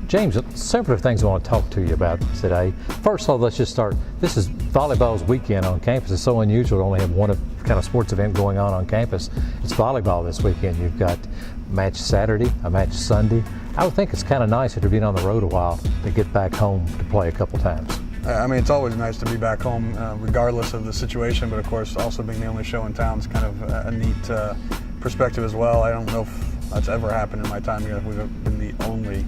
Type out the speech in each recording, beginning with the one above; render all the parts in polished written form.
James, several things I want to talk to you about today. First of all, let's just start. This is volleyball's weekend on campus. It's so unusual to only have one kind of sports event going on campus. It's volleyball this weekend. You've got a match Saturday, a match Sunday. I would think it's kind of nice after being on the road a while to get back home to play a couple times. I mean, it's always nice to be back home, regardless of the situation, but of course, also being the only show in town is kind of a neat perspective as well. I don't know if that's ever happened in my time here. We've been the only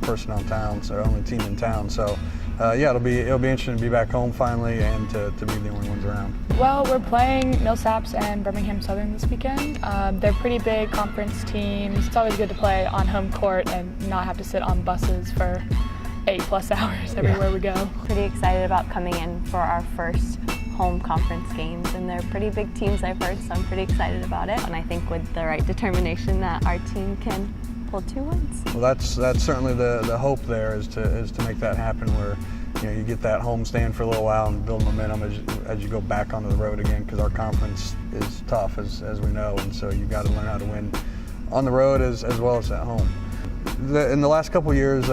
person on town, so only team in town. So, yeah, it'll be interesting to be back home finally and to be the only ones around. Well, we're playing Millsaps and Birmingham Southern this weekend. They're pretty big conference teams. It's always good to play on home court and not have to sit on buses for 8+ hours everywhere we go. Pretty excited about coming in for our first home conference games, and they're pretty big teams, I've heard, so I'm pretty excited about it. And I think with the right determination that our team can pull 2 wins. Well, that's certainly the hope there is to make that happen, where you get that home stand for a little while and build momentum as you go back onto the road again, because our conference is tough as we know, and so you've got to learn how to win on the road as well as at home. In the last couple of years,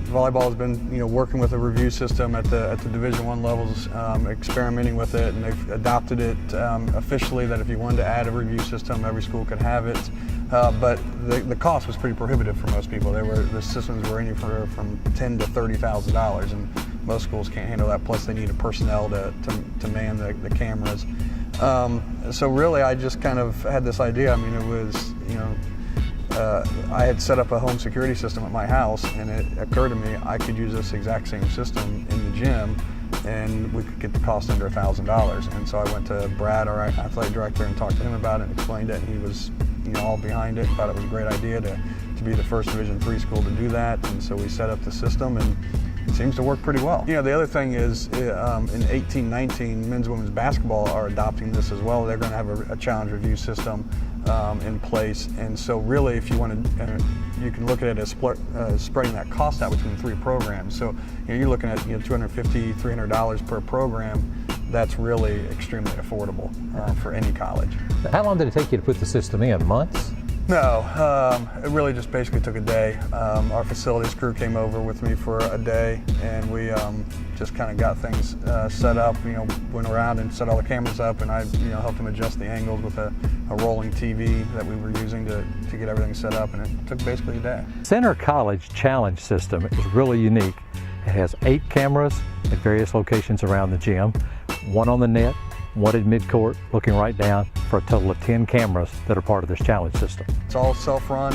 volleyball has been, working with a review system at the Division I levels, experimenting with it, and they've adopted it officially that if you wanted to add a review system, every school could have it. But the cost was pretty prohibitive for most people. The systems were anywhere from $10,000 to $30,000, and most schools can't handle that. Plus, they needed personnel to man the cameras. So really, I just kind of had this idea. I mean, it was, I had set up a home security system at my house, and it occurred to me I could use this exact same system in the gym, and we could get the cost under $1,000. And so I went to Brad, our athletic director, and talked to him about it and explained it, and he was all behind it, thought it was a great idea to be the first Division III school to do that. And so we set up the system, and it seems to work pretty well. The other thing is in 18-19, men's and women's basketball are adopting this as well. They're going to have a challenge review system in place, and so really, if you want to, you can look at it as spreading that cost out between 3 programs. So you're looking at $250, $300 per program. That's really extremely affordable for any college. How long did it take you to put the system in? Months? No, it really just basically took a day. Our facilities crew came over with me for a day, and we just kind of got things set up. Went around and set all the cameras up, and I helped them adjust the angles with a rolling TV that we were using to get everything set up, and it took basically a day. Center College Challenge system is really unique. It has 8 cameras at various locations around the gym, 1 on the net, 1 at midcourt looking right down, for a total of 10 cameras that are part of this challenge system. It's all self-run.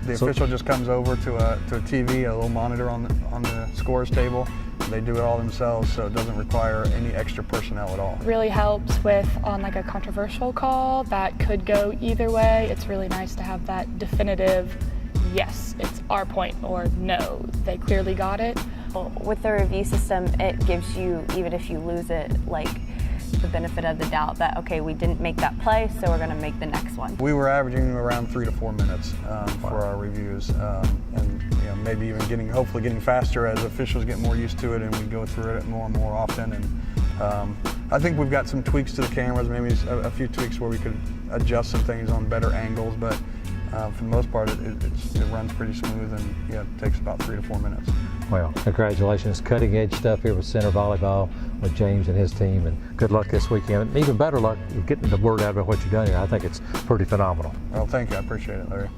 The official just comes over to a TV, a little monitor on the scores table. They do it all themselves, so it doesn't require any extra personnel at all. Really helps with on like a controversial call that could go either way. It's really nice to have that definitive, yes, it's our point, or no, they clearly got it. With the review system, it gives you, even if you lose it, the benefit of the doubt that, okay, we didn't make that play, so we're going to make the next one. We were averaging around 3 to 4 minutes for our reviews, and maybe even hopefully getting faster as officials get more used to it and we go through it more and more often. And I think we've got some tweaks to the cameras, maybe a few tweaks where we could adjust some things on better angles, but for the most part, it runs pretty smooth, and it takes about 3 to 4 minutes. Well, congratulations. Cutting edge stuff here with Center Volleyball with James and his team, and good luck this weekend. And even better luck with getting the word out about what you've done here. I think it's pretty phenomenal. Well, thank you. I appreciate it, Larry.